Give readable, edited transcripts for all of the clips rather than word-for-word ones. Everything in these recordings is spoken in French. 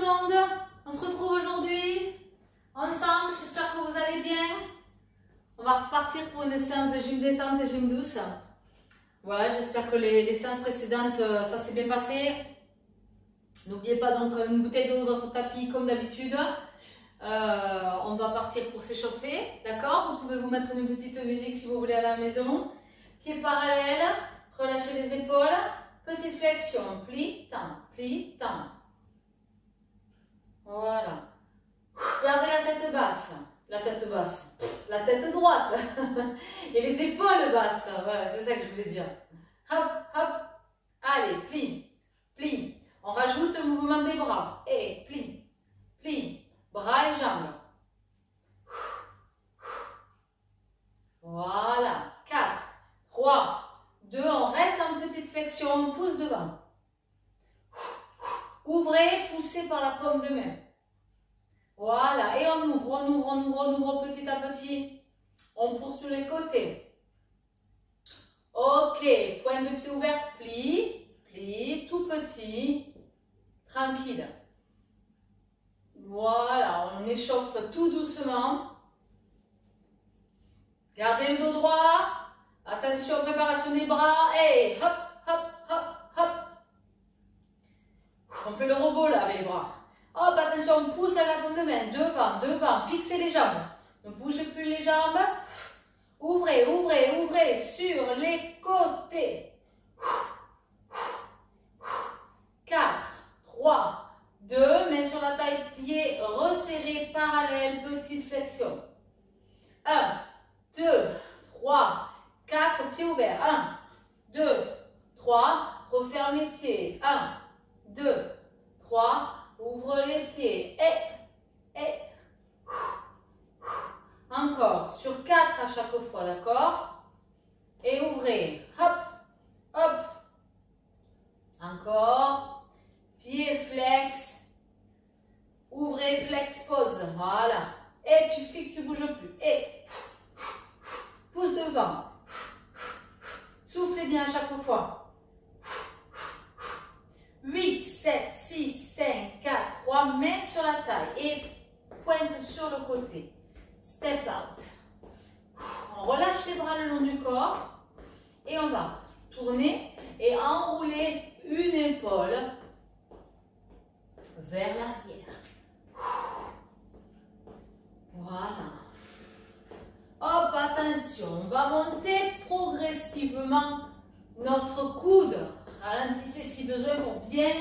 le monde, on se retrouve aujourd'hui ensemble, j'espère que vous allez bien. On va repartir pour une séance de gym détente et gym douce. Voilà, j'espère que les séances précédentes, ça s'est bien passé. N'oubliez pas donc une bouteille d'eau dans votre tapis comme d'habitude. On va partir pour s'échauffer, d'accord? Vous pouvez vous mettre une petite musique si vous voulez à la maison. Pieds parallèles, relâchez les épaules. Petite flexion, plie, tends, plie, tends. Voilà. Gardez la tête droite et les épaules basses. Voilà, c'est ça que je voulais dire. Hop, hop. Allez, plie, plie. On rajoute le mouvement des bras. Et plie, plie. Bras et jambes. Voilà. 4, 3, 2. On reste en petite flexion. On pousse devant. Ouvrez, poussez par la paume de main. Voilà. Et on ouvre petit à petit. On pousse sur les côtés. Ok. Pointe de pied ouverte. Plie, plie. Tout petit. Tranquille. Voilà. On échauffe tout doucement. Gardez le dos droit. Attention, préparation des bras. Et hop, hop, hop, hop. On fait le robot là avec les bras. Hop, attention, on pousse à la paume de main. Devant, devant. Fixez les jambes. Ne bougez plus les jambes. Ouvrez, ouvrez, ouvrez sur les côtés. 4, 3, 2. Main sur la taille, pied resserré, parallèle, petite flexion. 1, 2, 3, 4, pieds ouverts. 1, 2, 3, referme les pieds. 1, 2, 3, ouvre les pieds. Et. Encore, sur 4 à chaque fois, d'accord? Et ouvrez. Hop, hop. Encore. Pied flex. Ouvrez, flex, pose. Voilà. Et tu fixes, tu ne bouges plus. Et. Pousse devant. Soufflez bien à chaque fois. 8, 7, 6, 5, 4, 3. Main sur la taille. Et pointe sur le côté. Step out. On relâche les bras le long du corps. Et on va tourner et enrouler une épaule vers l'arrière. Voilà. Hop, attention, on va monter progressivement notre coude. Ralentissez si besoin pour bien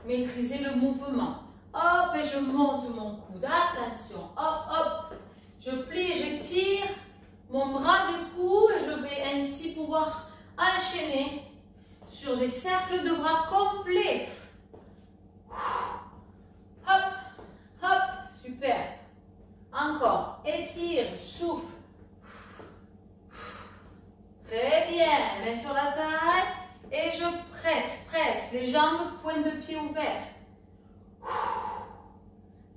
maîtriser le mouvement. Hop, et je monte mon coude. Attention, hop, hop. Je plie, j'étire mon bras du cou et je vais ainsi pouvoir enchaîner sur des cercles de bras complets. Hop, hop, super. Encore, étire, souffle. Très bien, main sur la taille et je presse, les jambes, pointe de pied ouvert.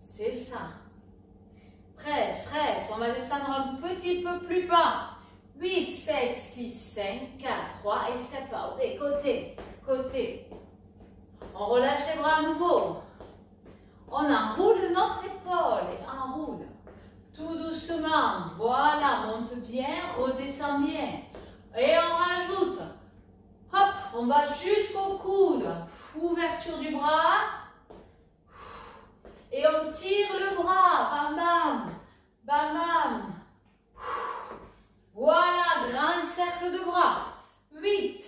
C'est ça. Presse, on va descendre un petit peu plus bas. 8, 7, 6, 5, 4, 3 et step out. Et côté. On relâche les bras à nouveau. On enroule notre épaule et enroule. Tout doucement. Voilà, monte bien, redescend bien. Et on rajoute. Hop, on va jusqu'au coude. Ouverture du bras. Et on tire le bras. Bam, bam. Bam, bam. Voilà, grand cercle de bras. 8,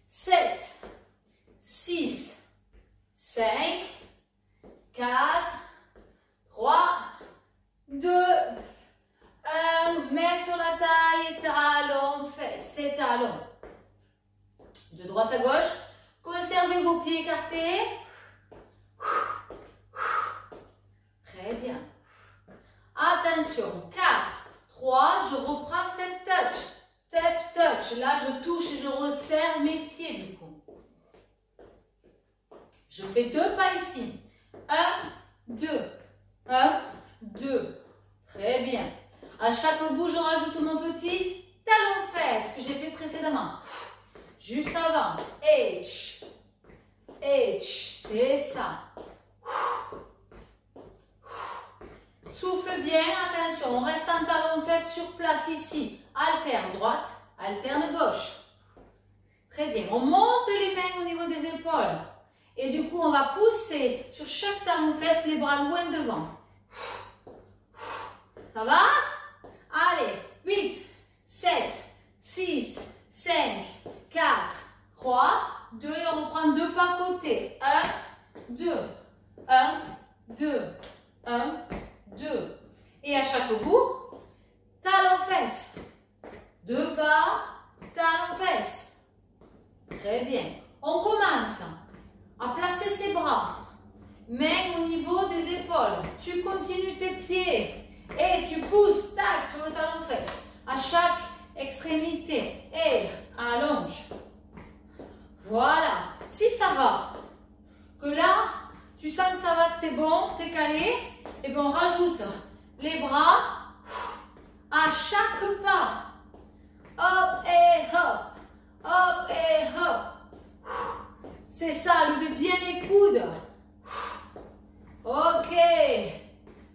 7, 6, 5, 4, 3, 2, 1. Main sur la taille, talons, fesses et talons. De droite à gauche. Conservez vos pieds écartés. Très bien. Attention. 4, 3. Je reprends cette touch. Tap, touch. Là, je touche et je resserre mes pieds du coup. Je fais 2 pas ici. 1, 2. 1, 2. Très bien. À chaque bout, je rajoute mon petit talon fesse que j'ai fait précédemment. Juste avant. Et c'est ça. Souffle bien, attention, on reste en talon-fesse sur place ici. Alterne droite, alterne gauche. Très bien, on monte les mains au niveau des épaules. Et du coup, on va pousser sur chaque talon-fesse les bras loin devant. Ça va? Allez, 8, 7, 6, 5, 4, 3, 2, et on reprend 2 pas côté. 1, 2, 1, 2, 1, 2. Et à chaque bout, talon-fesse. 2 pas, talon-fesse. Très bien. On commence à placer ses bras. Mains au niveau des épaules. Tu continues tes pieds. Et tu pousses, tac, sur le talon-fesse. À chaque extrémité. Et allonge. Voilà. Si ça va, que là, tu sens que ça va, que t'es bon, t'es calé, et bien on rajoute les bras à chaque pas. Hop et hop. Hop et hop. C'est ça, levez bien les coudes. Ok.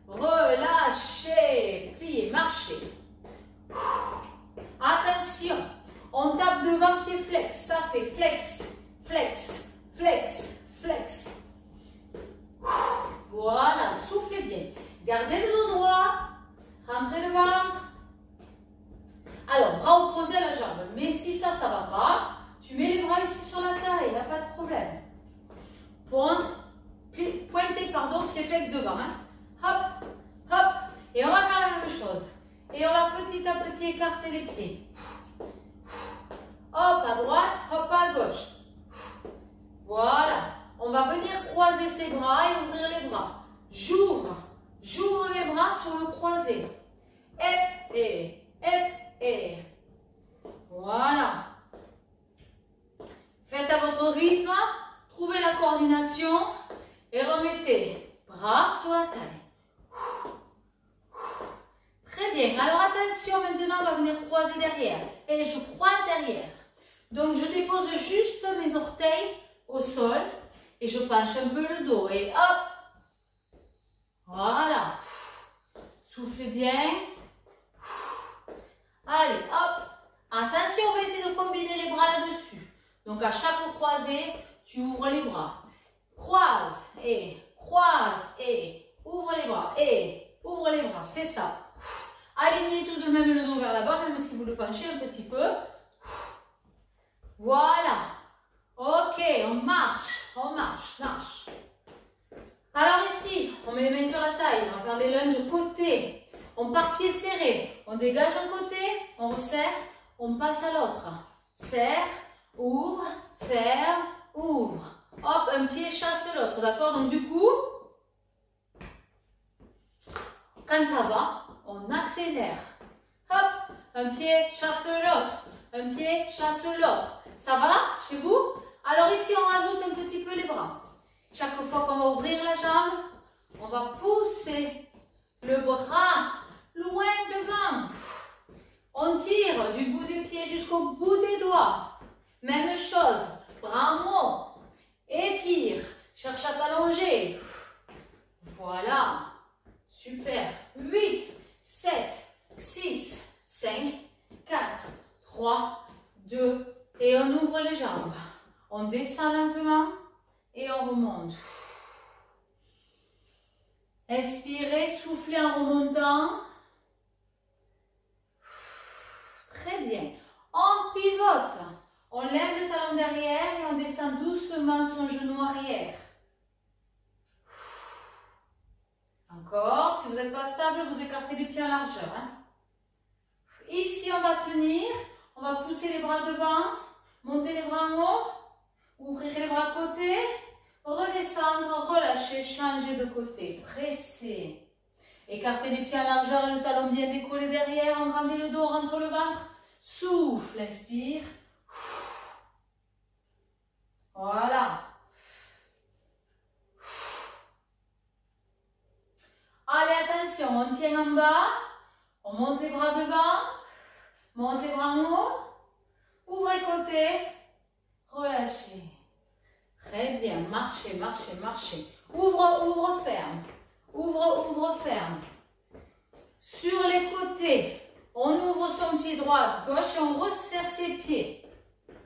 Relâchez. Pliez, marchez. Attention. On tape devant pied flex. Ça fait flex, flex, flex, flex. Voilà, soufflez bien. Gardez le dos droit. Rentrez le ventre. Alors, bras opposés à la jambe. Mais si ça, ça ne va pas, tu mets les bras ici sur la taille, il n'y a pas de problème. Pointez, pardon, pied flex devant. Hein. Hop, hop. Et on va faire la même chose. Et on va petit à petit écarter les pieds. Hop à droite, hop à gauche. Voilà. On va venir croiser ses bras et ouvrir les bras. J'ouvre les bras sur le croisé. Et. Voilà. Faites à votre rythme. Trouvez la coordination. Et remettez bras sur la taille. Très bien. Alors attention, maintenant on va venir croiser derrière. Et je croise derrière. Donc je dépose juste mes orteils au sol. Et je penche un peu le dos. Et hop. Voilà. Soufflez bien. Allez, hop. Attention, on va essayer de combiner les bras là-dessus. Donc à chaque croisée, tu ouvres les bras. Croise et ouvre les bras et ouvre les bras. C'est ça. Alignez tout de même le dos vers là-bas, même si vous le penchez un petit peu. Voilà. Ok, on marche, marche. Alors ici, on met les mains sur la taille, on va faire des lunges côté. On part pied serré, on dégage un côté, on resserre, on passe à l'autre. Serre, ouvre, ferme, ouvre. Hop, un pied chasse l'autre, d'accord? Donc du coup, quand ça va, on accélère. Hop, un pied chasse l'autre, un pied chasse l'autre. Ça va chez vous? Alors ici, on rajoute un petit peu les bras. Chaque fois qu'on va ouvrir la jambe, on va pousser le bras loin devant. On tire du bout des pieds jusqu'au bout des doigts. Même chose, bras en haut. Étire, cherche à t'allonger. Voilà, super. 8, 7, 6, 5, 4, 3, 2, et on ouvre les jambes. On descend lentement et on remonte. Inspirez, soufflez en remontant. Très bien. On pivote. On lève le talon derrière et on descend doucement son genou arrière. Encore. Si vous n'êtes pas stable, vous écartez les pieds en largeur. Hein. Ici, on va tenir. On va pousser les bras devant. Monter les bras en haut. Ouvrir les bras à côté. Redescendre, relâcher, changer de côté. Presser. Écartez les pieds en largeur et le talon bien décollé derrière. Agrandez le dos, rentre le ventre. Souffle, inspire. Voilà. Allez, attention, on tient en bas. On monte les bras devant. Monte les bras en haut. Ouvrez côté. Relâchez. Très bien. Marchez, marchez, marchez. Ouvre, ouvre, ferme. Ouvre, ouvre, ferme. Sur les côtés, on ouvre son pied droit, gauche et on resserre ses pieds.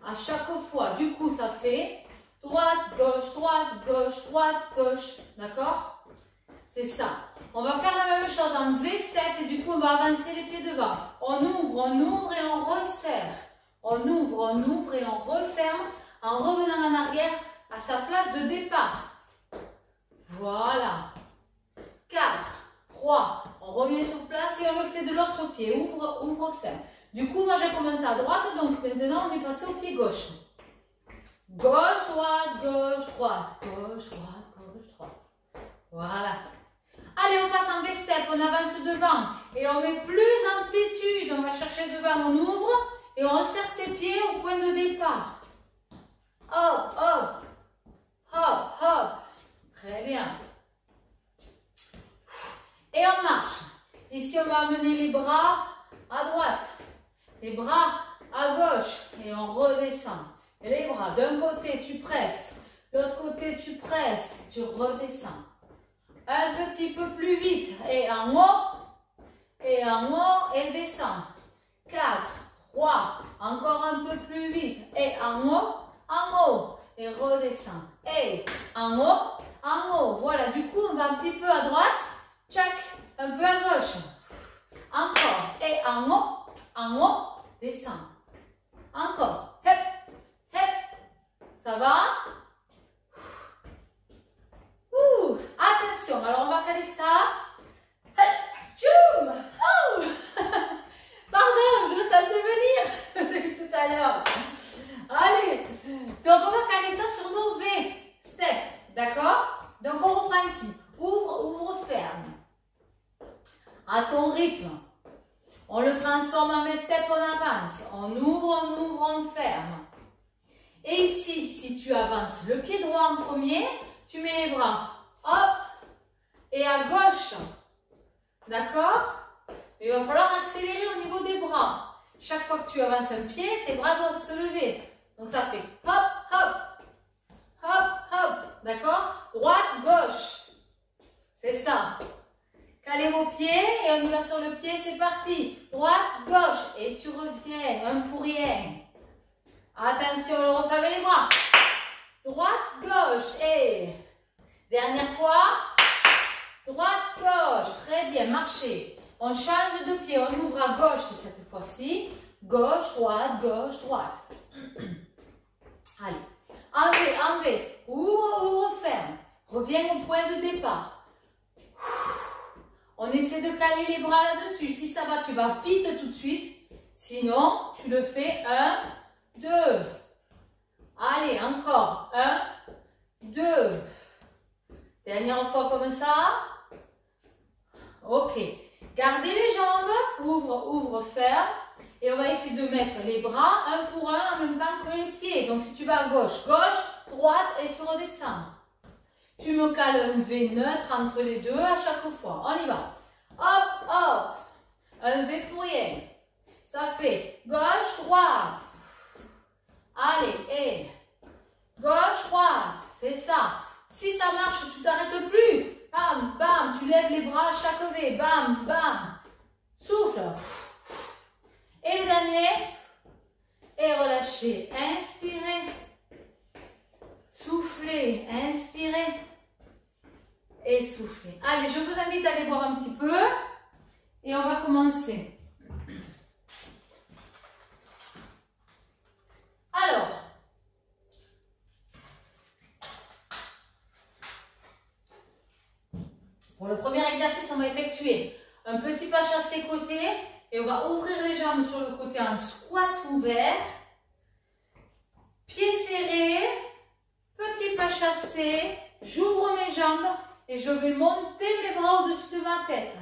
À chaque fois, du coup, ça fait droite, gauche, droite, gauche. D'accord? C'est ça. On va faire la même chose en V-step et du coup, on va avancer les pieds devant. On ouvre et on resserre. On ouvre et on referme en revenant en arrière à sa place de départ. Voilà. 4, 3, on revient sur place et on le fait de l'autre pied. Ouvre, ferme. Du coup, moi j'ai commencé à droite, donc maintenant on est passé au pied gauche. Gauche, droite, gauche, droite, gauche, droite, gauche, droite. Voilà. Allez, on passe en V-step, on avance devant et on met plus d'amplitude. On va chercher devant, on ouvre et on resserre ses pieds au point de départ. Hop, hop, hop, hop. Très bien. Et on marche. Ici, on va amener les bras à droite, les bras à gauche et on redescend. Et les bras, d'un côté, tu presses, de l'autre côté, tu presses, tu redescends. Un petit peu plus vite et en haut et descend. 4, 3, encore un peu plus vite et en haut et redescend. Et en haut, voilà, du coup, on va un petit peu à droite, tchac, un peu à gauche. Encore, et en haut, descend. Encore, hep, hep, ça va? Attention, alors on va caler ça. Tchoum! Oh! Pardon, je le sentais venir tout à l'heure. Allez, donc on va caler ça sur nos V-step, d'accord? Donc on reprend ici, ouvre, ferme. À ton rythme, on le transforme en V-step, on avance. On ouvre, on ferme. Et ici, si tu avances le pied droit en premier, tu mets les bras, hop, et à gauche, d'accord? Il va falloir accélérer au niveau des bras. Chaque fois que tu avances un pied, tes bras doivent se lever. Donc ça fait hop, hop, hop, hop, d'accord? Droite, gauche, c'est ça. Calez vos pieds et on y va sur le pied, c'est parti. Droite, gauche et tu reviens, un pour rien. Attention, on le refait avec les bras. Droite, gauche et dernière fois. Droite, gauche, très bien, marchez. On change de pied, on ouvre à gauche cette fois-ci. Gauche, droite. Allez, enlevez, ouvre, ferme. Reviens au point de départ. On essaie de caler les bras là-dessus. Si ça va, tu vas vite tout de suite. Sinon, tu le fais 1, 2. Allez, encore. 1, 2. Dernière fois comme ça. Ok. Gardez les jambes. Ouvre, ferme. Et on va essayer de mettre les bras un pour un en même temps que les pieds. Donc, si tu vas à gauche, droite et tu redescends. Tu me cales un V neutre entre les deux à chaque fois. On y va. Hop, hop. Un V pour rien. Ça fait gauche, droite. Allez, et gauche, droite. C'est ça. Si ça marche, tu t'arrêtes plus. Bam, bam. Tu lèves les bras à chaque V. Bam, bam. Souffle. Et le dernier. Et relâchez. Inspirez. Soufflez. Inspirez. Et soufflez. Allez, je vous invite à aller boire un petit peu. Et on va commencer. Alors. Pour le premier exercice, on va effectuer un petit pas chassé côté. Et on va ouvrir les jambes sur le côté en squat ouvert. Pieds serrés. Petit pas chassé. J'ouvre mes jambes. Et je vais monter mes bras au-dessus de ma tête.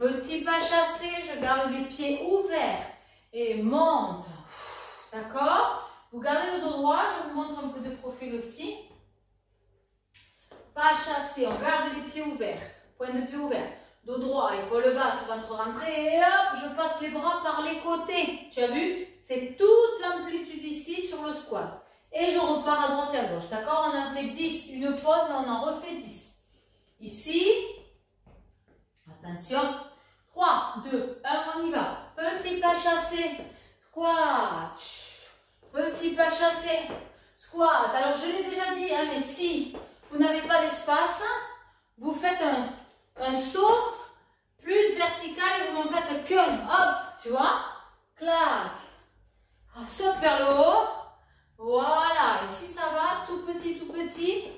Petit pas chassé, je garde les pieds ouverts. Et monte. D'accord? Vous gardez le dos droit, je vous montre un peu de profil aussi. Pas chassé, on garde les pieds ouverts. Point de pied ouvert. Dos droit, épaule basse, ventre rentré. Et hop, je passe les bras par les côtés. Tu as vu? C'est toute l'amplitude ici sur le squat. Et je repars à droite et à gauche. D'accord? On en fait 10. Une pause, on en refait 10. Ici, attention, 3, 2, 1, on y va. Petit pas chassé, squat. Petit pas chassé, squat. Alors, je l'ai déjà dit, hein, mais si vous n'avez pas d'espace, vous faites un saut plus vertical et vous n'en faites qu'un. Hop, tu vois? Clac. Saute vers le haut. Voilà. Et si ça va, tout petit, tout petit.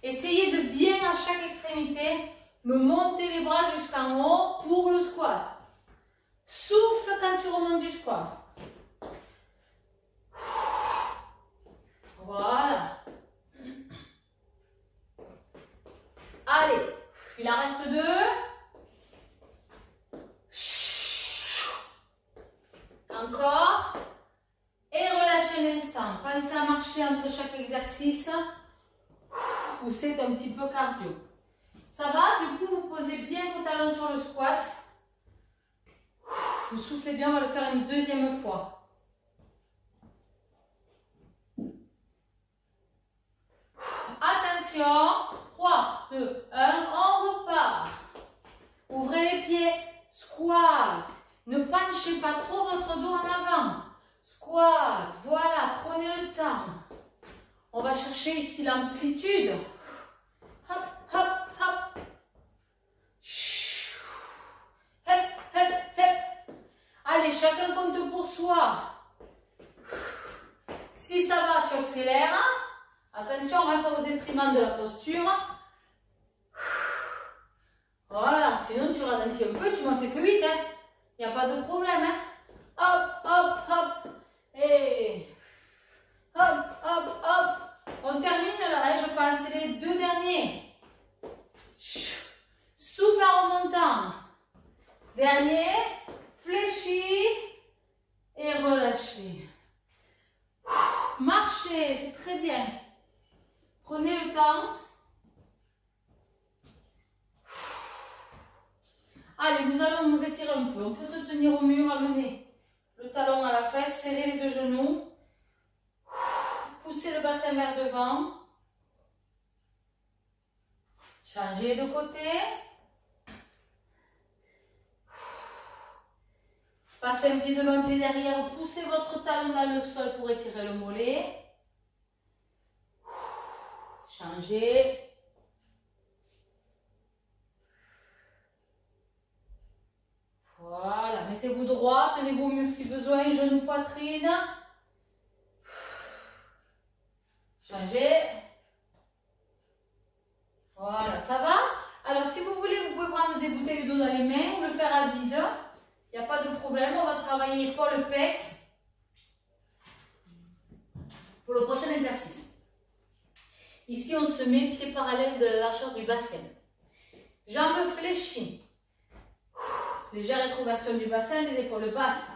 Essayez de bien à chaque extrémité me monter les bras jusqu'en haut pour le squat. Souffle quand tu remontes du squat. Voilà. Allez, il en reste 2. Encore. Et relâchez l'instant. Pensez à marcher entre chaque exercice. Poussez un petit peu cardio. Ça va? Du coup, vous posez bien vos talons sur le squat. Vous soufflez bien, on va le faire une deuxième fois. Attention. 3, 2, 1, on repart. Ouvrez les pieds. Squat. Ne penchez pas trop votre dos en avant. Squat. Voilà, prenez le temps. On va chercher ici l'amplitude. Hop, hop, hop. Hop, hop, hop. Allez, chacun compte pour soi. Si ça va, tu accélères. Attention, hein, pas au détriment de la posture. Voilà, sinon tu ralentis un peu, tu m'en fais que 8. Hein. Il n'y a pas de problème. Hein. Hop, hop, hop. Et hop, hop, hop. On termine là, hein, je pense, les 2 derniers. Souffle en remontant. Dernier, fléchis et relâchez. Marchez, c'est très bien. Prenez le temps. Allez, nous allons nous étirer un peu. On peut se tenir au mur, amener le talon à la fesse, serrer les 2 genoux. Poussez le bassin vers devant. Changez de côté. Passez un pied devant, un pied derrière. Poussez votre talon dans le sol pour étirer le mollet. Changez. Voilà, mettez-vous droit, tenez-vous au mur si besoin, genou, poitrine. Changez. Voilà, ça va? Alors, si vous voulez, vous pouvez prendre des bouteilles d'eau dans les mains ou le faire à vide. Il n'y a pas de problème, on va travailler épaule-pec pour le prochain exercice. Ici, on se met pied parallèle de la largeur du bassin. Jambes fléchies. Légère rétroversion du bassin, les épaules basses.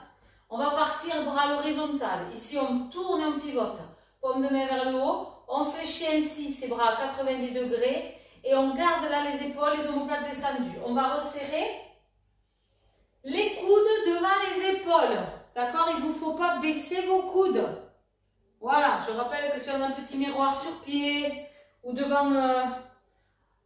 On va partir bras à l'horizontale. Ici, on tourne et on pivote. Paume de main vers le haut. On fléchit ainsi ses bras à 90 degrés. Et on garde là les épaules, les omoplates descendues. On va resserrer les coudes devant les épaules. D'accord? Il ne vous faut pas baisser vos coudes. Voilà. Je rappelle que si on a un petit miroir sur pied ou devant...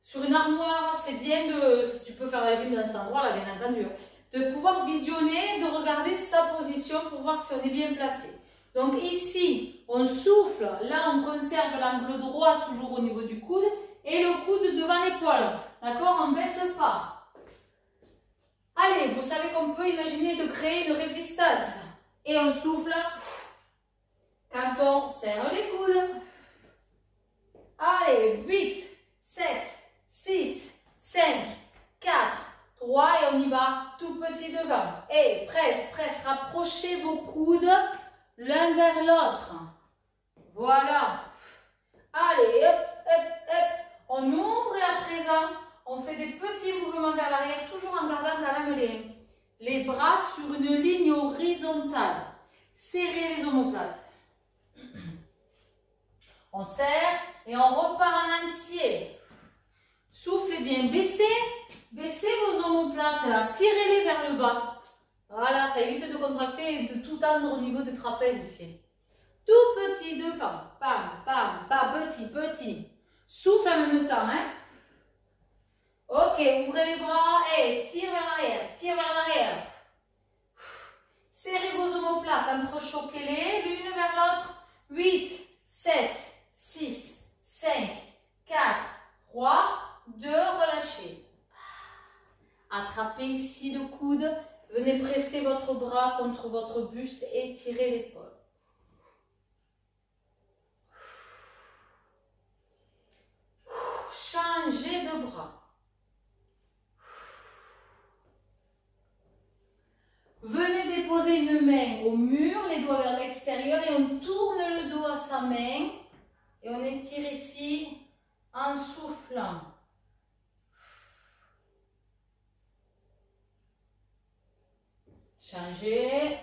sur une armoire, c'est bien de, si tu peux faire la gym dans cet endroit-là, bien entendu, de pouvoir visionner, de regarder sa position pour voir si on est bien placé. Donc ici, on souffle, là on conserve l'angle droit toujours au niveau du coude et le coude devant l'épaule. D'accord? On ne baisse pas. Allez, vous savez qu'on peut imaginer de créer une résistance. Et on souffle quand on serre les coudes. Allez, 8, 7, 6, 5, 4, 3 et on y va tout petit devant. Et presse, presse, rapprochez vos coudes l'un vers l'autre. Voilà. Allez, hop, hop, hop. On ouvre et à présent, on fait des petits mouvements vers l'arrière, toujours en gardant quand même les bras sur une ligne horizontale. Serrez les omoplates. On serre et on repart en entier. Soufflez bien, baissez vos omoplates là, tirez-les vers le bas. Voilà, ça évite de contracter et de tout tendre au niveau des trapèzes ici. Tout petit devant, pam, pam, pam, petit, petit. Souffle en même temps, hein. Ok, ouvrez les bras et tire vers l'arrière, tire vers l'arrière. Serrez vos omoplates, entrechoquez-les l'une vers l'autre. 8, 7, 6, 5, 4, 3, 2, relâchez. Attrapez ici le coude, venez presser votre bras contre votre buste et tirez l'épaule. Changez de bras. Venez déposer une main au mur, les doigts vers l'extérieur et on tourne le dos à sa main et on étire ici en soufflant. Changez.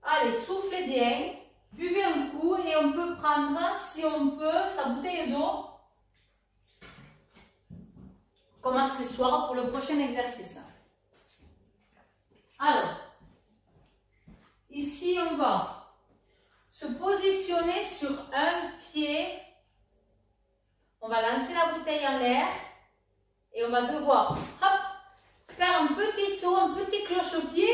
Allez, soufflez bien. Buvez un coup et on peut prendre, si on peut, sa bouteille d'eau comme accessoire pour le prochain exercice. Alors, ici on va se positionner sur un pied. On va lancer la bouteille en l'air et on va devoir hop, faire un petit saut, un petit cloche-pied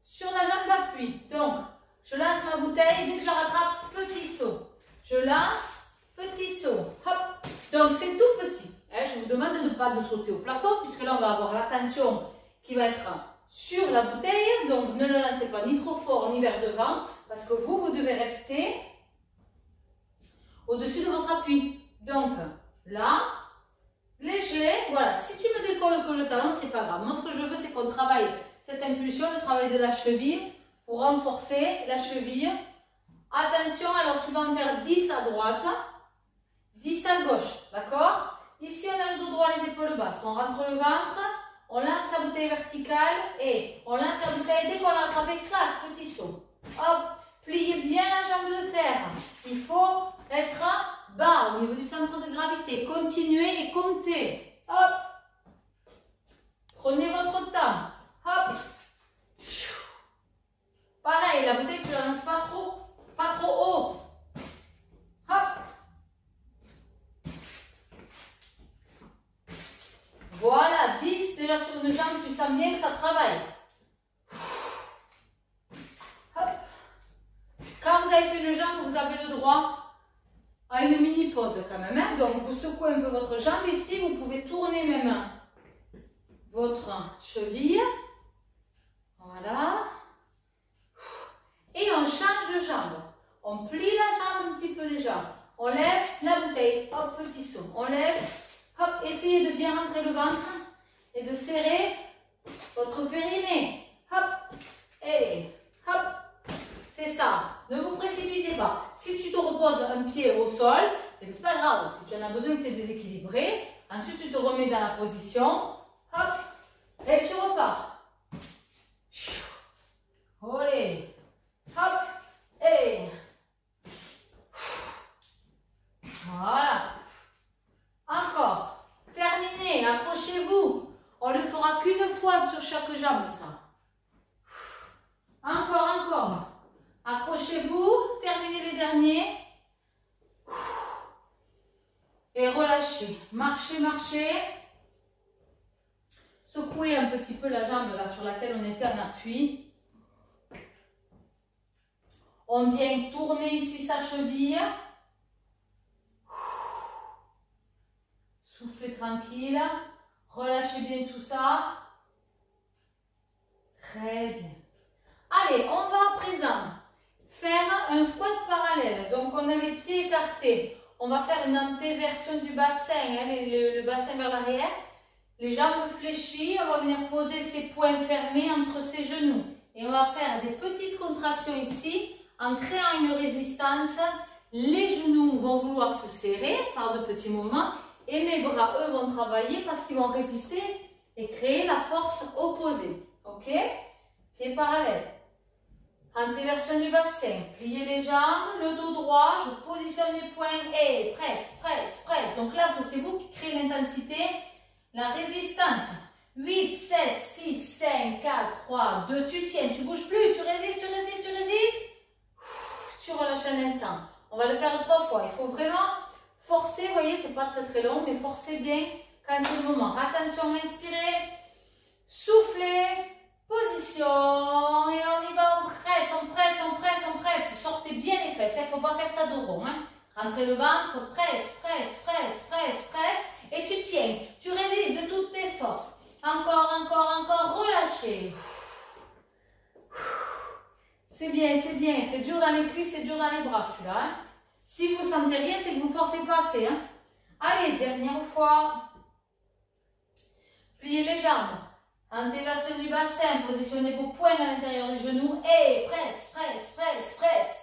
sur la jambe d'appui. Donc, je lance ma bouteille, dès que je la rattrape, petit saut. Je lance, petit saut. Hop. Donc, c'est tout petit. Je vous demande de ne pas sauter au plafond, puisque là, on va avoir la tension qui va être sur la bouteille. Donc, ne le lancez pas ni trop fort, ni vers devant, parce que vous devez rester au-dessus de votre appui. Donc, là, léger. Voilà, si tu me décolles que le talon, c'est pas grave. Moi, ce que je veux, c'est qu'on travaille cette impulsion, le travail de la cheville, pour renforcer la cheville. Attention, alors tu vas en faire 10 à droite, 10 à gauche, d'accord? Ici, on a le dos droit, les épaules basses. On rentre le ventre, on lance la bouteille verticale et on lance la bouteille. Dès qu'on l'a attrapé, clac, petit saut. Hop, pliez bien la jambe de terre. Il faut être bas au niveau du centre de gravité. Continuez et comptez. Hop. Prenez votre temps. Hop. Pareil, la bouteille, tu ne la lances pas trop haut. Hop. Voilà, 10 déjà sur une jambe, tu sens bien que ça travaille. Hop. Quand vous avez fait une jambe, vous avez le droit à une mini pause quand même. Hein? Donc, vous secouez un peu votre jambe ici, vous pouvez tourner même votre cheville. Voilà. Et on change de jambe. On plie la jambe un petit peu déjà. On lève la bouteille. Hop, petit saut. On lève. Hop, essayez de bien rentrer le ventre et de serrer votre périnée. Hop, et hop. C'est ça. Ne vous précipitez pas. Si tu te reposes un pied au sol, c'est pas grave. Si tu en as besoin que tu es déséquilibré, ensuite tu te remets dans la position. Hop, et tu repars. Allez. Hop, et voilà. Encore. Terminé. Accrochez-vous. On ne le fera qu'une fois sur chaque jambe, ça. Encore. Accrochez-vous. Terminez les derniers. Et relâchez. Marchez. Secouez un petit peu la jambe là sur laquelle on était en appui. On vient tourner ici sa cheville. Soufflez tranquille. Relâchez bien tout ça. Très bien. Allez, on va à présent faire un squat parallèle. Donc, on a les pieds écartés. On va faire une antéversion du bassin, hein, le bassin vers l'arrière. Les jambes fléchies. On va venir poser ses poings fermés entre ses genoux. Et on va faire des petites contractions ici. En créant une résistance, les genoux vont vouloir se serrer par de petits mouvements et mes bras, eux, vont travailler parce qu'ils vont résister et créer la force opposée. Ok? Pieds parallèles. Antéversion du bassin. Pliez les jambes, le dos droit. Je positionne mes poings et presse. Donc là, c'est vous qui créez l'intensité, la résistance. 8, 7, 6, 5, 4, 3, 2. Tu tiens, tu bouges plus. Tu résistes. Tu relâches un instant. On va le faire 3 fois. Il faut vraiment forcer, vous voyez, c'est pas très long, mais forcez bien quand c'est le moment. Attention, inspirez, soufflez, position, et on y va, on presse, on presse, on presse, on presse. Sortez bien les fesses, il ne faut pas faire ça de rond. Hein. Rentrez le ventre, presse, presse, presse, presse, presse, et tu tiens, tu résistes de toutes tes forces. Encore, encore, encore, relâchez. C'est bien, c'est bien. C'est dur dans les cuisses, c'est dur dans les bras celui-là. Hein. Si vous ne sentez rien, c'est que vous ne forcez pas assez. Hein. Allez, dernière fois. Pliez les jambes. Antéversion du bassin. Positionnez vos poings à l'intérieur des genoux. Et presse, presse, presse, presse.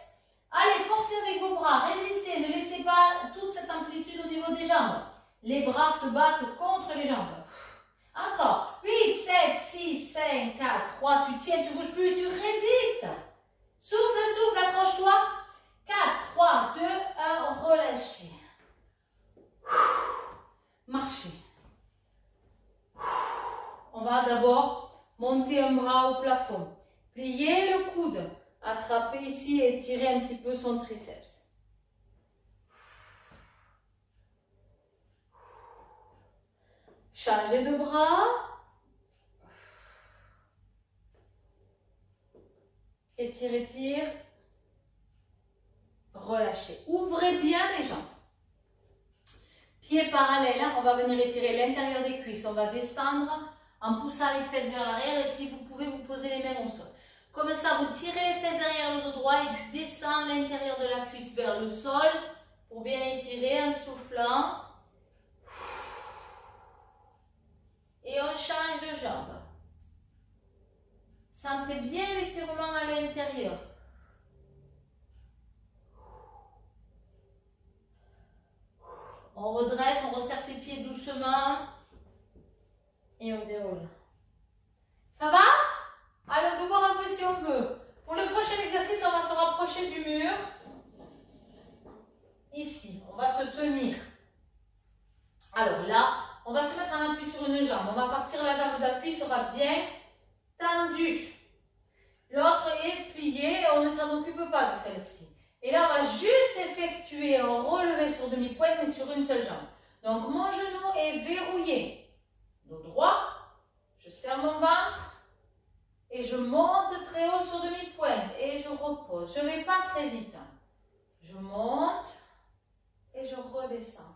Allez, forcez avec vos bras. Résistez. Ne laissez pas toute cette amplitude au niveau des jambes. Les bras se battent contre les jambes. Encore. 8, 7, 6, 5, 4, 3. Tu tiens, tu ne bouges plus, tu résistes. Souffle, souffle, accroche-toi. 4, 3, 2, 1, relâchez. Marchez. On va d'abord monter un bras au plafond. Pliez le coude. Attrapez ici et tirez un petit peu son triceps. Changez de bras. Étire, étire. Relâchez. Ouvrez bien les jambes. Pieds parallèles. Hein. On va venir étirer l'intérieur des cuisses. On va descendre en poussant les fesses vers l'arrière. Et si vous pouvez, vous poser les mains au sol. Comme ça, vous tirez les fesses derrière le dos droit et tu descends l'intérieur de la cuisse vers le sol pour bien étirer en soufflant. Et on change de jambe. Sentez bien l'étirement à l'intérieur. On redresse, on resserre ses pieds doucement. Et on déroule. Ça va? Allez, on peut voir un peu si on veut. Pour le prochain exercice, on va se rapprocher du mur. Ici, on va se tenir. Alors là, on va se mettre en appui sur une jambe. On va partir, la jambe d'appui sera bien tendue. L'autre est pliée et on ne s'en occupe pas de celle-ci. Et là, on va juste effectuer un relevé sur demi-pointe, mais sur une seule jambe. Donc, mon genou est verrouillé. Dos droit, je serre mon ventre et je monte très haut sur demi-pointe et je repose. Je ne vais pas très vite. Je monte et je redescends.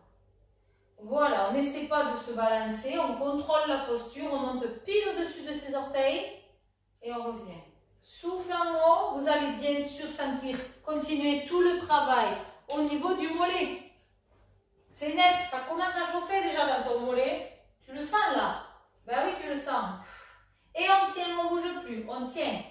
Voilà, on n'essaie pas de se balancer, on contrôle la posture, on monte pile au-dessus de ses orteils et on revient. Souffle en haut, vous allez bien sûr sentir, continuer tout le travail au niveau du mollet. C'est net, ça commence à chauffer déjà dans ton mollet. Tu le sens là? Ben oui, tu le sens. Et on tient, on ne bouge plus, on tient.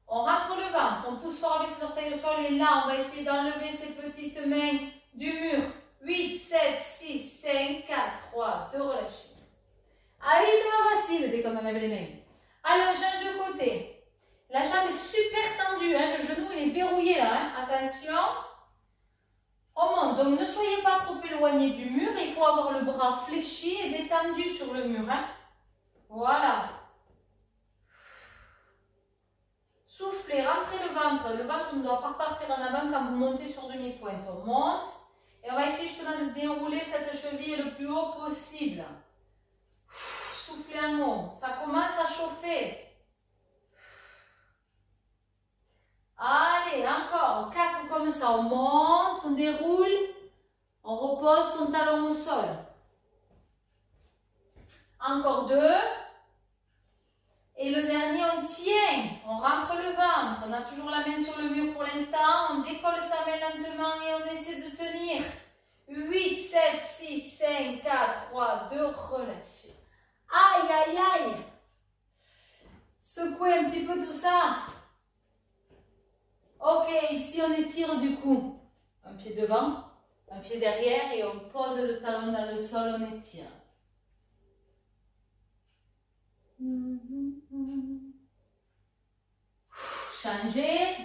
On rentre le ventre, on pousse fort avec ses orteils au sol et là, on va essayer d'enlever ses petites mains du mur. 8, 7, 6, 5, 4, 3, 2, relâchez. Ah oui, c'est pas facile dès qu'on enlève les mains. Allez, on change de côté. La jambe est super tendue, hein. Le genou il est verrouillé là. Hein. Attention. On monte, donc ne soyez pas trop éloigné du mur. Il faut avoir le bras fléchi et détendu sur le mur. Hein. Voilà. Soufflez, rentrez le ventre. Le ventre ne doit pas partir en avant quand vous montez sur demi-pointe. On monte. Et on va essayer justement de dérouler cette cheville le plus haut possible. Soufflez en haut. Ça commence à chauffer. Allez, encore. 4 comme ça. On monte, on déroule. On repose son talon au sol. Encore 2. Et le dernier, on tient. On rentre le ventre. On a toujours la main sur le mur pour l'instant. On décolle sa main lentement et on essaie de tenir. 8, 7, 6, 5, 4, 3, 2, relâchez. Aïe, aïe, aïe. Secouez un petit peu tout ça. Ok, ici on étire du coup. Un pied devant, un pied derrière et on pose le talon dans le sol, on étire. Changez.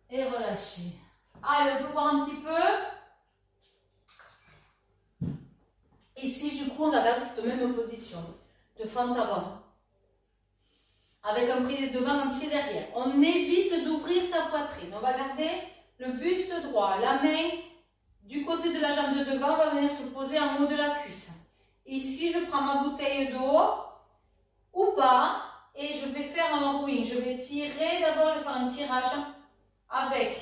Et relâchez. Allez, on peut voir un petit peu. Ici, du coup, on va garder cette même position de fente avant. avec un pied devant, un pied derrière. On évite d'ouvrir sa poitrine. On va garder le buste droit. La main du côté de la jambe de devant va venir se poser en haut de la cuisse. Ici, je prends ma bouteille d'eau ou pas et je vais faire un rowing. Je vais tirer d'abord, je vais faire un tirage avec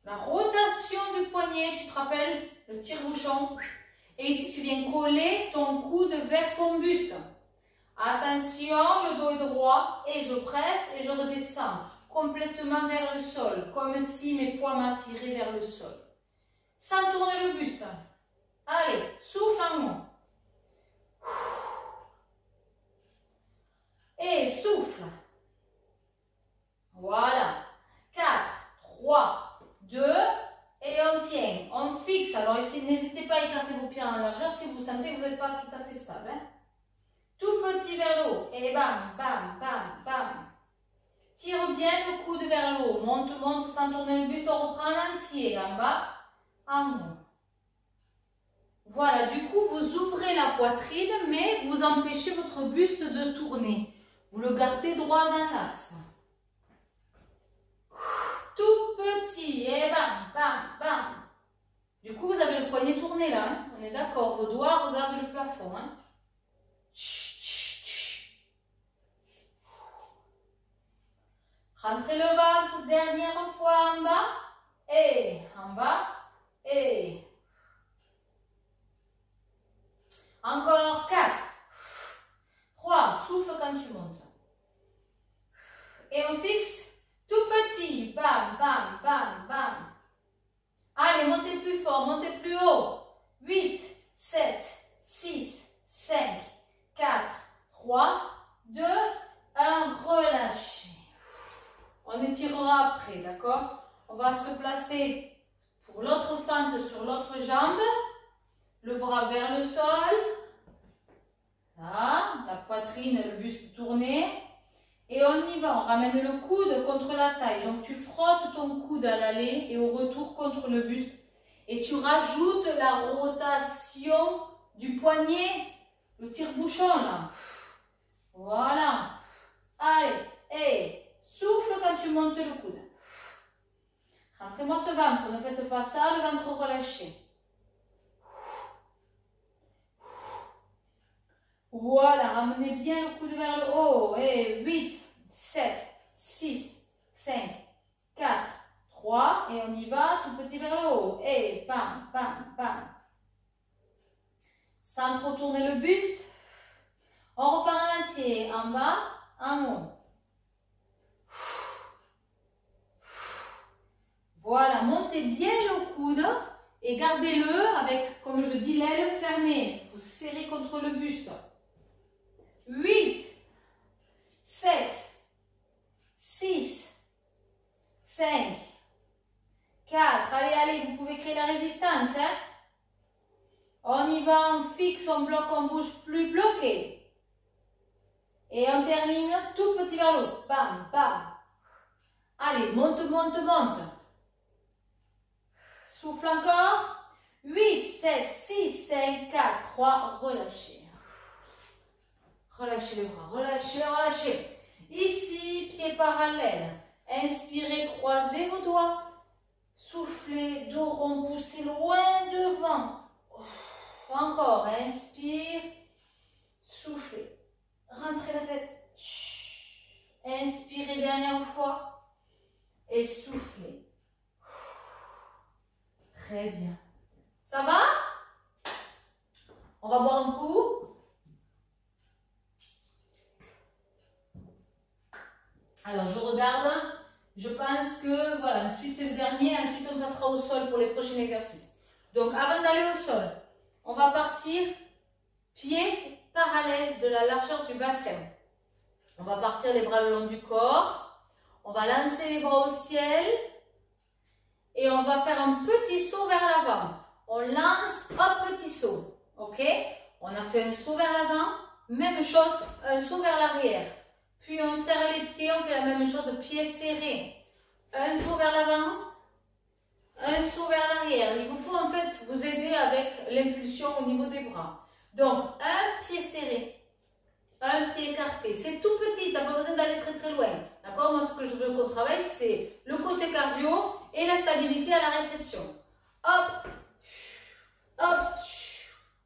la rotation du poignet. Tu te rappelles le tire-bouchon? Et ici, tu viens coller ton coude vers ton buste. Attention, le dos est droit et je presse et je redescends complètement vers le sol, comme si mes poids m'attiraient vers le sol. Sans tourner le buste. Allez, souffle en haut. Et souffle. Voilà. 4, 3, 2, et on tient. On fixe. Alors ici, n'hésitez pas à écarter vos pieds en largeur si vous sentez que vous n'êtes pas tout à fait stable. Hein. Tout petit vers le haut. Et bam, bam, bam, bam. Tire bien le coude vers le haut. Monte, monte sans tourner le buste. On reprend entier. En bas, en haut. Voilà. Du coup, vous ouvrez la poitrine, mais vous empêchez votre buste de tourner. Vous le gardez droit dans l'axe. Tout petit. Et bam, bam, bam. Du coup, vous avez le poignet tourné là. Hein. On est d'accord. Vos doigts regardent le plafond. Hein. Rentrez le ventre, dernière fois en bas, et en bas, et encore 4, 3, souffle quand tu montes. Et on fixe, tout petit, bam, bam, bam, bam. Allez, montez plus fort, montez plus haut. 8, 7, 6, 5, 4, 3, 2, 1, relâchez. On étirera après, d'accord? On va se placer pour l'autre fente sur l'autre jambe. Le bras vers le sol. Là, la poitrine, le buste tourné. Et on y va, on ramène le coude contre la taille. Donc tu frottes ton coude à l'aller et au retour contre le buste. Et tu rajoutes la rotation du poignet, le tire-bouchon là. Voilà. Allez, et souffle quand tu montes le coude. Rentrez-moi ce ventre, ne faites pas ça, le ventre relâché. Voilà, ramenez bien le coude vers le haut. Et 8, 7, 6, 5, 4, 3. Et on y va, tout petit vers le haut. Et bam, bam, bam. Sans trop tourner le buste. On repart en entier, en bas, en haut. Voilà, montez bien le coude et gardez-le avec, comme je dis, l'aile fermée. Vous serrez contre le buste. 8, 7, 6, 5, 4. Allez, allez, vous pouvez créer la résistance. Hein? On y va, on fixe, on bloque, on bouge plus bloqué. Et on termine tout petit vers le haut. Bam, bam. Allez, monte, monte, monte. Souffle encore. 8, 7, 6, 5, 4, 3. Relâchez. Relâchez les bras. Relâchez, relâchez. Ici, pieds parallèles. Inspirez, croisez vos doigts. Soufflez, dos rond, poussez loin devant. Encore. Inspire. Soufflez. Rentrez la tête. Inspirez dernière fois. Et soufflez. Très bien. Ça va? On va boire un coup. Alors, je regarde. Je pense que, voilà, ensuite c'est le dernier. Ensuite, on passera au sol pour les prochains exercices. Donc, avant d'aller au sol, on va partir pieds parallèles de la largeur du bassin. On va partir les bras le long du corps. On va lancer les bras au ciel. Et on va faire un petit saut vers l'avant. On lance un petit saut. Ok? On a fait un saut vers l'avant. Même chose, un saut vers l'arrière. Puis on serre les pieds, on fait la même chose, pieds serrés. Un saut vers l'avant. Un saut vers l'arrière. Il vous faut en fait vous aider avec l'impulsion au niveau des bras. Donc, un pied serré. un pied écarté. C'est tout petit, tu n'as pas besoin d'aller très très loin. D'accord? Moi, ce que je veux qu'on travaille, c'est le côté cardio et la stabilité à la réception. Hop, hop,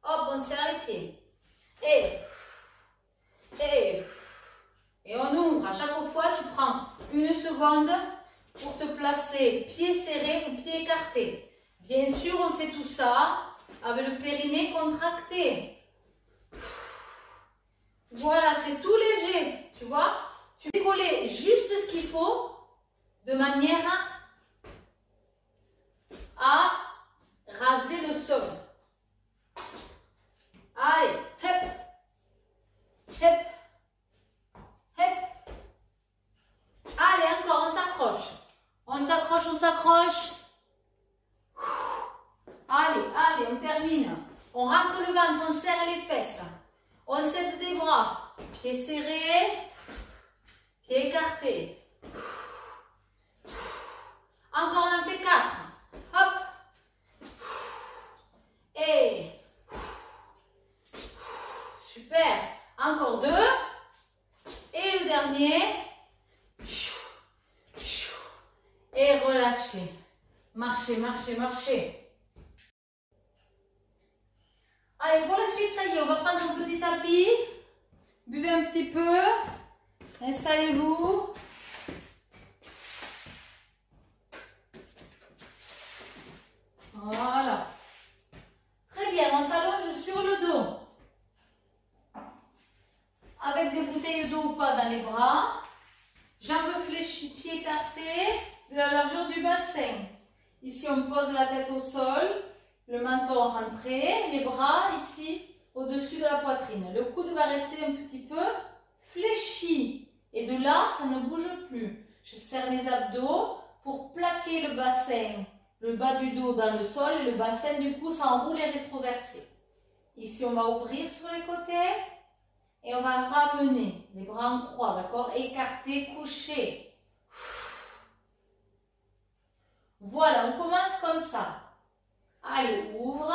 hop, on serre les pieds. Et on ouvre. À chaque fois, tu prends une seconde pour te placer pied serré ou pied écarté. Bien sûr, on fait tout ça avec le périnée contracté. Voilà, c'est tout léger, tu vois. Tu peux coller juste ce qu'il faut de manière à raser le sol. Allez, hop, hop, hop. Allez, encore, on s'accroche. On s'accroche, on s'accroche. Allez, allez, on termine. On rentre le ventre, on serre les fesses. On cède des bras. Pieds serrés, pieds écartés. Encore, on en fait 4. Hop. Et. Super. Encore 2. Et le dernier. Et relâchez. Marchez, marchez, marchez. Allez, pour la suite, ça y est, on va prendre un petit tapis. Buvez un petit peu. Installez-vous. Voilà. Très bien, on s'allonge sur le dos. Avec des bouteilles d'eau ou pas dans les bras. Jambes fléchies, pieds écartés, de la largeur du bassin. Ici, on pose la tête au sol, le menton rentré, les bras ici au-dessus de la poitrine. Le coude va rester un petit peu fléchi. Et de là, ça ne bouge plus. Je serre mes abdos pour plaquer le bassin, le bas du dos dans le sol et le bassin du cou s'enroule et rétroversé. Ici, on va ouvrir sur les côtés. Et on va ramener les bras en croix, d'accord? Écartés, couchés. Voilà, on commence comme ça. Allez, ouvre,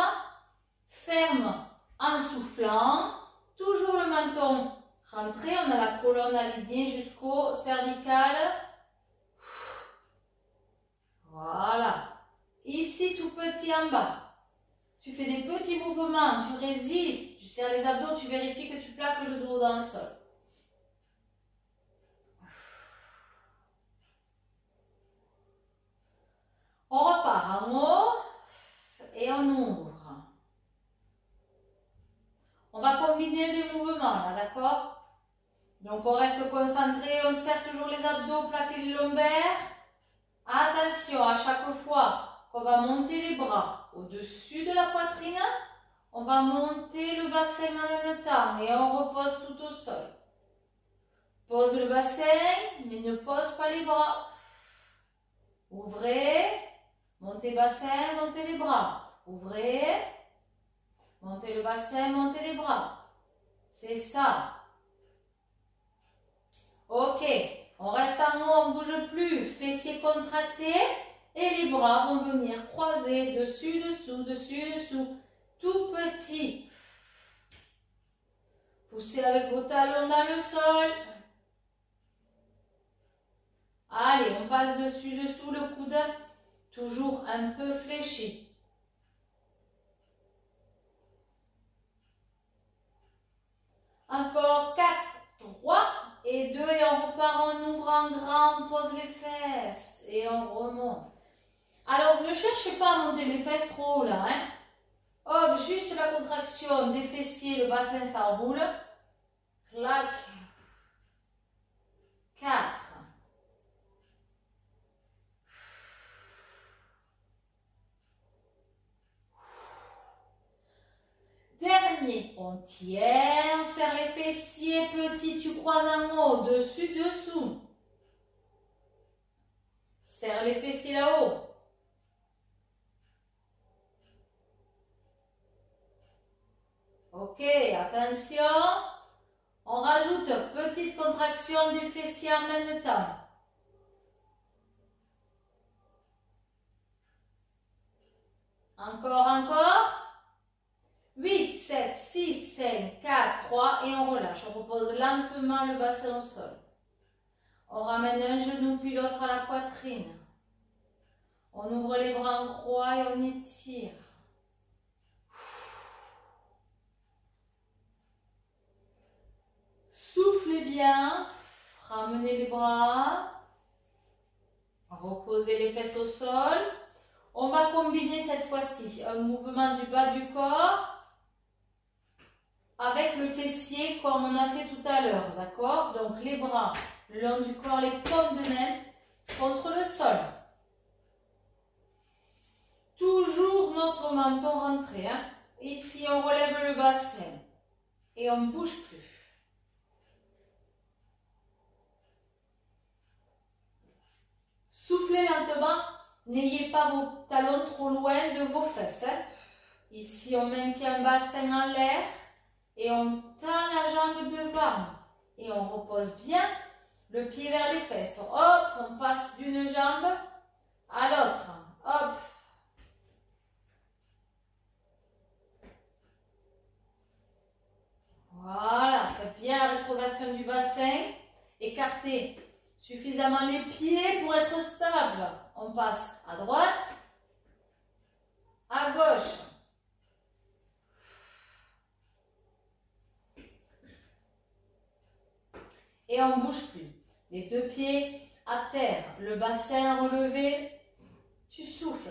ferme en soufflant. Toujours le menton rentré, on a la colonne alignée jusqu'au cervical. Voilà. Ici, tout petit en bas. Tu fais des petits mouvements, tu résistes, tu serres les abdos, tu vérifies que tu plaques le dos dans le sol. On repart en haut et on ouvre. On va combiner les mouvements là, d'accord? Donc on reste concentré, on serre toujours les abdos, plaquer les lombaires. Attention, à chaque fois qu'on va monter les bras au-dessus de la poitrine, on va monter le bassin en même temps et on repose tout au sol. Pose le bassin, mais ne pose pas les bras. Ouvrez, montez le bassin, montez les bras. Ouvrez, montez le bassin, montez les bras. C'est ça. Ok, on reste en haut, on ne bouge plus. Fessiers contractés et les bras vont venir croiser dessus, dessous, dessus, dessous. Tout petit. Poussez avec vos talons dans le sol. Allez, on passe dessus, dessous le coude. Toujours un peu fléchi. Encore 4, 3 et 2 et on repart en ouvrant grand, on pose les fesses et on remonte. Alors, ne cherchez pas à monter les fesses trop haut là. Hein. Hop, juste la contraction des fessiers, le bassin s'enroule. Clac. 4. Dernier, on tient, on serre les fessiers, petit, tu croises en haut, dessus, dessous. Serre les fessiers là-haut. Ok, attention. On rajoute petite contraction du fessier en même temps. Encore, encore. 8, 7, 6, 5, 4. 4, 3 et on relâche. On repose lentement le bassin au sol. On ramène un genou puis l'autre à la poitrine. On ouvre les bras en croix et on étire. Soufflez bien. Ramenez les bras. Reposez les fesses au sol. On va combiner cette fois-ci un mouvement du bas du corps avec le fessier comme on a fait tout à l'heure, d'accord? Donc les bras le long du corps, les paumes de main contre le sol. Toujours notre menton rentré. Hein? Ici, on relève le bassin et on ne bouge plus. Soufflez lentement. N'ayez pas vos talons trop loin de vos fesses. Hein? Ici, on maintient le bassin en l'air et on tend la jambe devant. Et on repose bien le pied vers les fesses. Hop, on passe d'une jambe à l'autre. Hop. Voilà, faites bien la rétroversion du bassin. Écartez suffisamment les pieds pour être stable. On passe à droite, à gauche. Et on ne bouge plus. Les deux pieds à terre, le bassin relevé, tu souffles.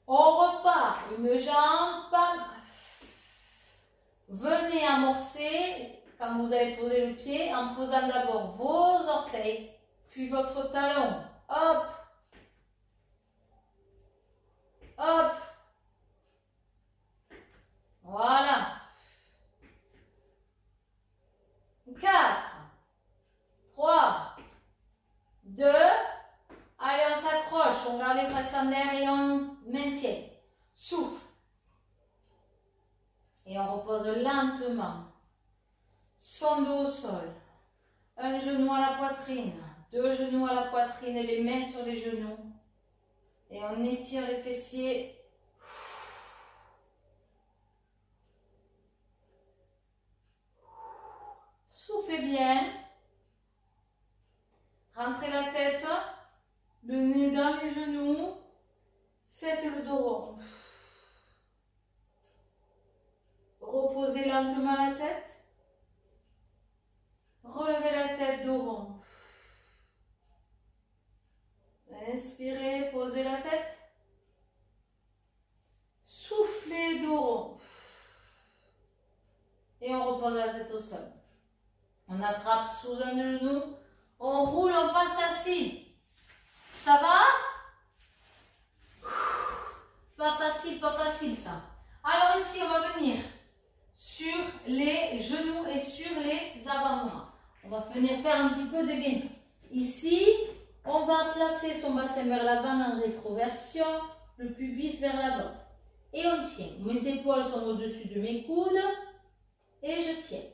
On repart, une jambe, bam. Venez amorcer quand vous allez poser le pied en posant d'abord vos orteils, puis votre talon. Hop, hop. Voilà. 4, 3, 2. Allez, on s'accroche, on garde les fesses en l'air et on maintient. Souffle. Et on repose lentement. Son dos au sol. Un genou à la poitrine. Deux genoux à la poitrine et les mains sur les genoux. Et on étire les fessiers. Soufflez bien. Rentrez la tête. Le nez dans les genoux. Faites le dos rond. Reposez lentement la tête. Relevez la tête, dos rond. Inspirez, posez la tête. Soufflez, dos rond. Et on repose la tête au sol. On attrape sous un genou. On roule, on passe assis. Ça va? Pas facile ça. Alors ici, on va venir sur les genoux et sur les avant-bras. On va venir faire un petit peu de gain. Ici, on va placer son bassin vers l'avant en rétroversion, le pubis vers l'avant. Et on tient. Mes épaules sont au-dessus de mes coudes et je tiens.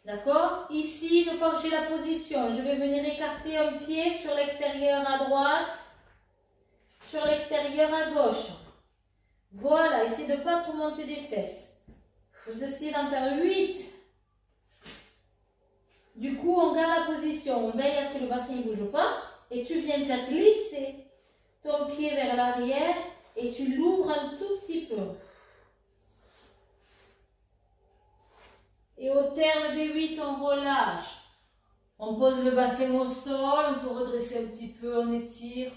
D'accord? Ici, une fois que j'ai la position, je vais venir écarter un pied sur l'extérieur à droite, sur l'extérieur à gauche. Voilà, essayez de ne pas trop monter des fesses. Vous essayez d'en faire 8. Du coup, on garde la position. On veille à ce que le bassin ne bouge pas. Et tu viens faire glisser ton pied vers l'arrière et tu l'ouvres un tout petit peu. Et au terme des 8, on relâche. On pose le bassin au sol. On peut redresser un petit peu, on étire.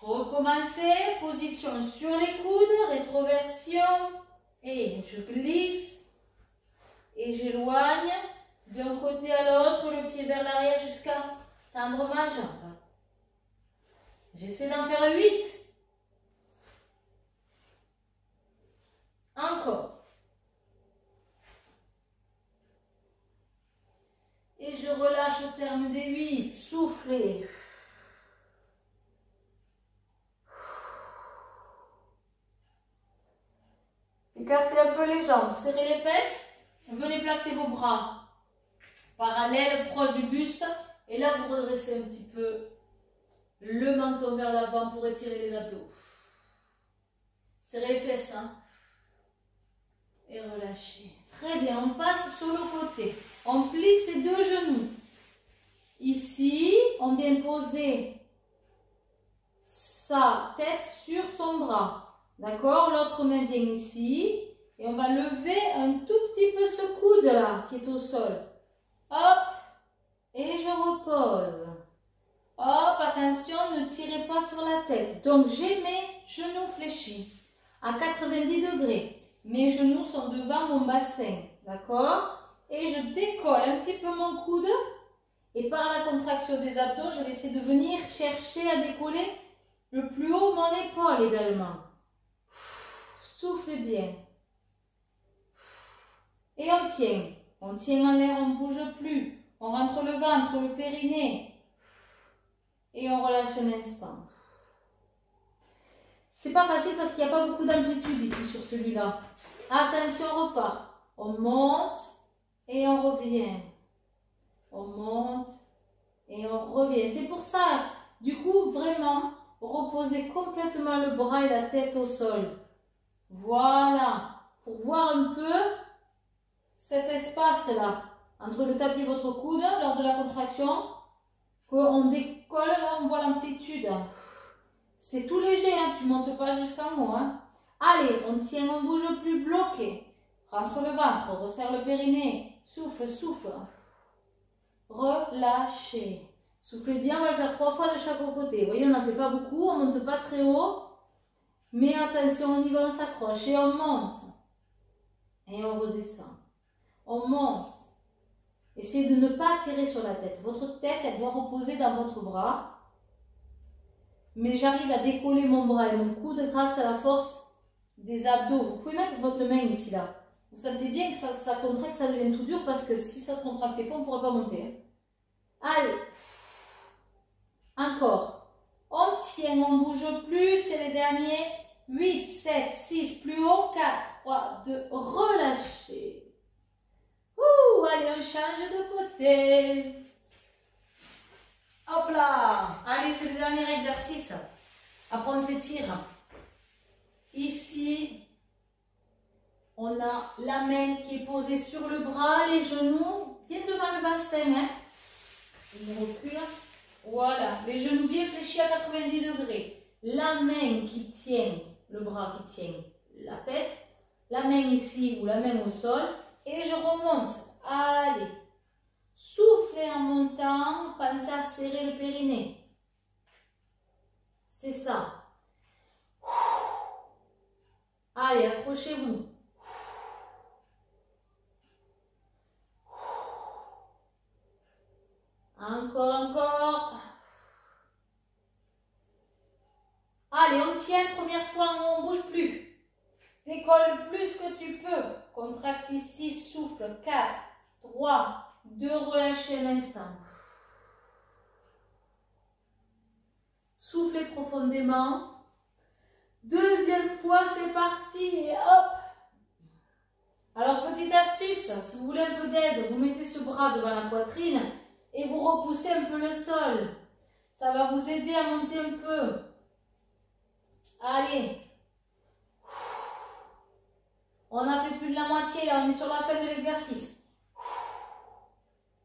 Recommencez, position sur les coudes, rétroversion, et je glisse, et j'éloigne d'un côté à l'autre, le pied vers l'arrière jusqu'à tendre ma jambe. J'essaie d'en faire 8. Encore. Et je relâche au terme des 8, soufflez. Écartez un peu les jambes, serrez les fesses, venez placer vos bras parallèles, proches du buste Et là, vous redressez un petit peu le menton vers l'avant pour étirer les abdos. Serrez les fesses, hein. Et relâchez. Très bien, on passe sur le côté. On plie ses deux genoux. Ici, on vient poser sa tête sur son bras. D'accord? L'autre main vient ici. Et on va lever un tout petit peu ce coude là qui est au sol. Hop. Et je repose. Hop, attention, ne tirez pas sur la tête. Donc, j'ai mes genoux fléchis à 90 degrés. Mes genoux sont devant mon bassin. D'accord? Et je décolle un petit peu mon coude. Et par la contraction des abdos, je vais essayer de venir chercher à décoller le plus haut mon épaule également. Soufflez bien. Et on tient. On tient en l'air, on ne bouge plus. On rentre le ventre, le périnée. Et on relâche un instant. C'est pas facile parce qu'il n'y a pas beaucoup d'amplitude ici sur celui-là. Attention, on repart. On monte et on revient. On monte et on revient. C'est pour ça, du coup, vraiment, reposez complètement le bras et la tête au sol. Voilà. Pour voir un peu cet espace-là, entre le tapis et votre coude, lors de la contraction, qu'on décolle, là, on voit l'amplitude. C'est tout léger, hein, tu ne montes pas jusqu'en haut. Hein. Allez, on tient, on ne bouge plus, bloqué. Rentre le ventre, resserre le périnée. Souffle, souffle. Relâchez. Soufflez bien, on va le faire 3 fois de chaque côté. Vous voyez, on n'en fait pas beaucoup, on ne monte pas très haut. Mais attention, on y va, on s'accroche et on monte. Et on redescend. On monte. Essayez de ne pas tirer sur la tête. Votre tête, elle doit reposer dans votre bras. Mais j'arrive à décoller mon bras et mon coude grâce à la force des abdos. Vous pouvez mettre votre main ici, là. Vous sentez bien que ça contracte, ça devient tout dur parce que si ça ne se contractait pas, on ne pourrait pas monter. Allez. Encore. On tient, on ne bouge plus. C'est les derniers. 8, 7, 6, plus haut. 4, 3, 2, relâchez. Ouh, allez, on change de côté. Hop là. Allez, c'est le dernier exercice. Après, on s'étire. Ici, on a la main qui est posée sur le bras, les genoux bien devant le bassin. Hein. On recule. Voilà, les genoux bien fléchis à 90 degrés. La main qui tient, le bras qui tient la tête. La main ici ou la main au sol. Et je remonte. Allez. Soufflez en montant. Pensez à serrer le périnée. C'est ça. Allez, accrochez-vous. Encore, encore. Allez, on tient. Première fois, on ne bouge plus. Décolle le plus que tu peux. Contracte ici, souffle. 4, 3, 2, relâchez un instant. Soufflez profondément. Deuxième fois, c'est parti. Et hop. Alors, petite astuce, si vous voulez un peu d'aide, vous mettez ce bras devant la poitrine et vous repoussez un peu le sol. Ça va vous aider à monter un peu. Allez. On a fait plus de la moitié, là, on est sur la fin de l'exercice.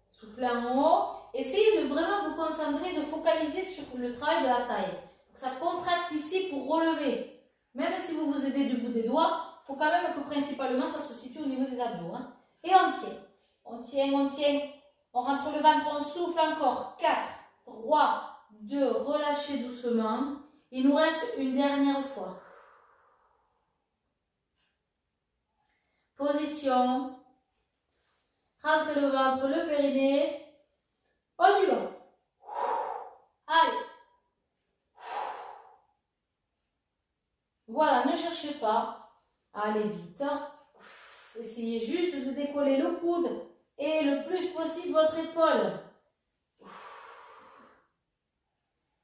Soufflez en haut. Essayez de vraiment vous concentrer, de focaliser sur le travail de la taille. Faut que ça contracte ici pour relever. Même si vous vous aidez du bout des doigts, il faut quand même que principalement ça se situe au niveau des abdos. Hein. Et on tient. On tient, on tient. On rentre le ventre, on souffle encore. 4, 3, 2, relâchez doucement. Il nous reste une dernière fois. Position. Rentrez le ventre, le périnée. On y va. Allez. Voilà, ne cherchez pas à aller vite. Essayez juste de décoller le coude et le plus possible votre épaule.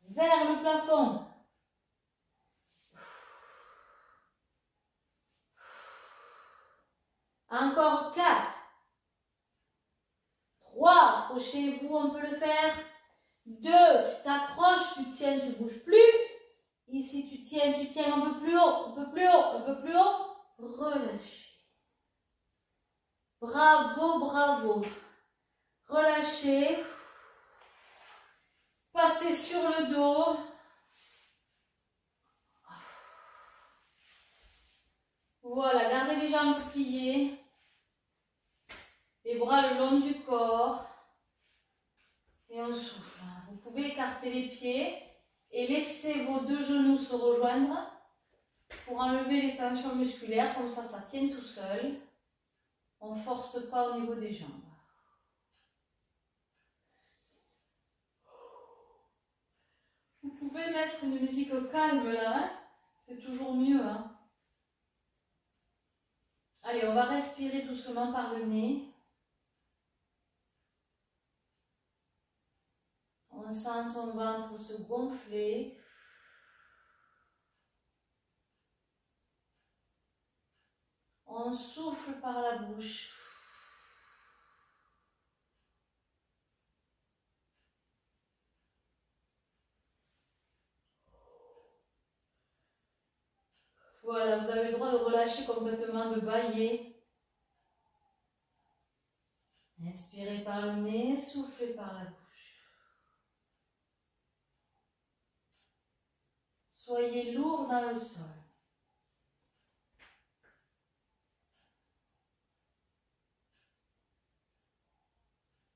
Vers le plafond. Encore 4. 3. Approchez-vous, on peut le faire. 2, tu t'accroches, tu tiens, tu ne bouges plus. Ici, tu tiens un peu plus haut, un peu plus haut, un peu plus haut. Relâchez. Bravo, bravo. Relâchez. Passez sur le dos. Voilà, gardez les jambes pliées. Les bras le long du corps. Et on souffle. Vous pouvez écarter les pieds et laisser vos deux genoux se rejoindre pour enlever les tensions musculaires. Comme ça tient tout seul. On ne force pas au niveau des jambes. Vous pouvez mettre une musique au calme là. Hein, c'est toujours mieux. Hein. Allez, on va respirer doucement par le nez. On sent son ventre se gonfler. On souffle par la bouche. Voilà, vous avez le droit de relâcher complètement, de bâiller. Inspirez par le nez, soufflez par la bouche. Soyez lourd dans le sol.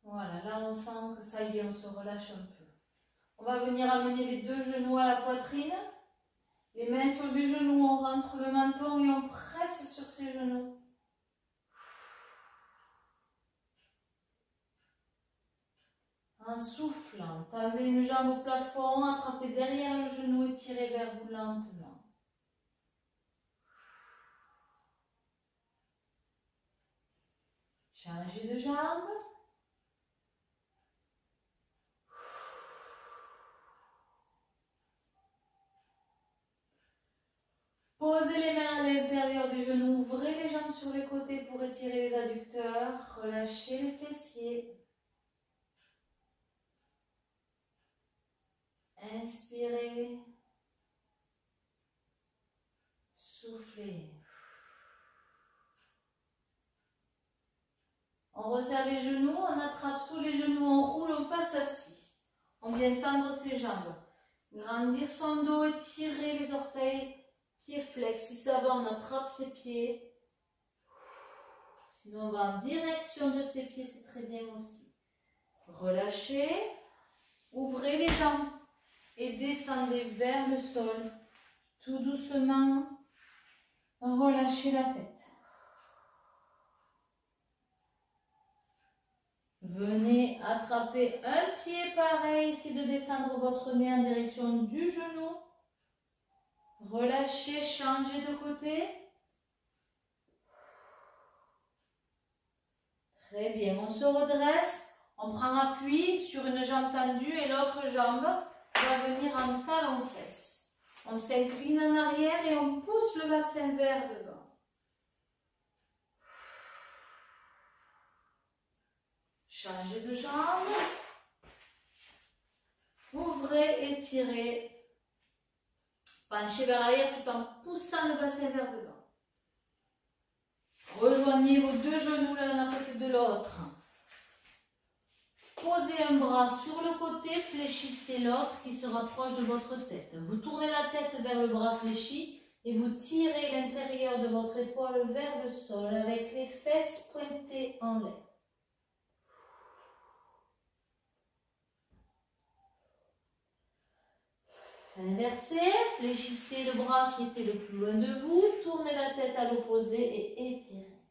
Voilà, là on sent que ça y est, on se relâche un peu. On va venir amener les deux genoux à la poitrine. Les mains sur les genoux, on rentre le menton et on presse sur ses genoux. En soufflant, tendez une jambe au plafond, attrapez derrière le genou et tirez vers vous lentement. Changez de jambe. Posez les mains à l'intérieur des genoux, ouvrez les jambes sur les côtés pour étirer les adducteurs, relâchez les fessiers. Inspirez, soufflez. On resserre les genoux, on attrape sous les genoux, on roule, on passe assis. On vient tendre ses jambes, grandir son dos, étirer les orteils. Pieds flex, si ça va, on attrape ses pieds. Sinon, on va en direction de ses pieds, c'est très bien aussi. Relâchez, ouvrez les jambes et descendez vers le sol. Tout doucement, relâchez la tête. Venez attraper un pied pareil, essayez de descendre votre nez en direction du genou. Relâchez, changez de côté. Très bien, on se redresse, on prend appui sur une jambe tendue et l'autre jambe va venir en talon-fesse. On s'incline en arrière et on pousse le bassin vers devant. Changez de jambe. Ouvrez, étirez. Penchez vers l'arrière tout en poussant le bassin vers devant. Rejoignez vos deux genoux l'un à côté de l'autre. Posez un bras sur le côté, fléchissez l'autre qui se rapproche de votre tête. Vous tournez la tête vers le bras fléchi et vous tirez l'intérieur de votre épaule vers le sol avec les fesses pointées en l'air. Inversez, fléchissez le bras qui était le plus loin de vous, tournez la tête à l'opposé et étirez.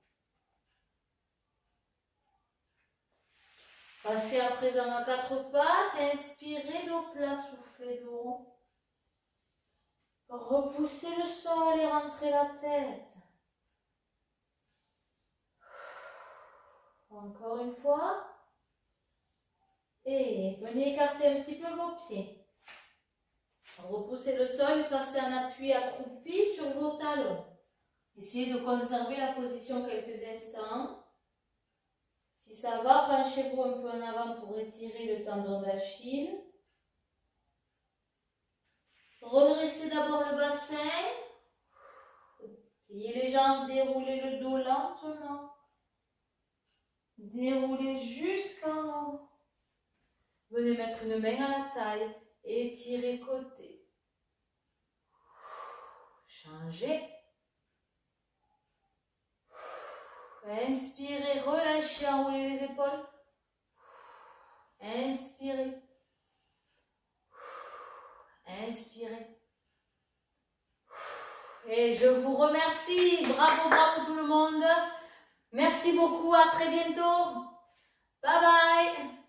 Passez à présent à quatre pattes, inspirez dos plat, soufflez d'eau. Repoussez le sol et rentrez la tête. Encore une fois. Et venez écarter un petit peu vos pieds. Repoussez le sol et passez en appui accroupi sur vos talons. Essayez de conserver la position quelques instants. Si ça va, penchez-vous un peu en avant pour étirer le tendon d'Achille. Redressez d'abord le bassin. Pliez les jambes, déroulez le dos lentement. Déroulez jusqu'en haut. Venez mettre une main à la taille. Étirez côté. Changez. Inspirez, relâchez, enroulez les épaules. Inspirez. Inspirez. Et je vous remercie. Bravo, bravo tout le monde. Merci beaucoup. À très bientôt. Bye bye.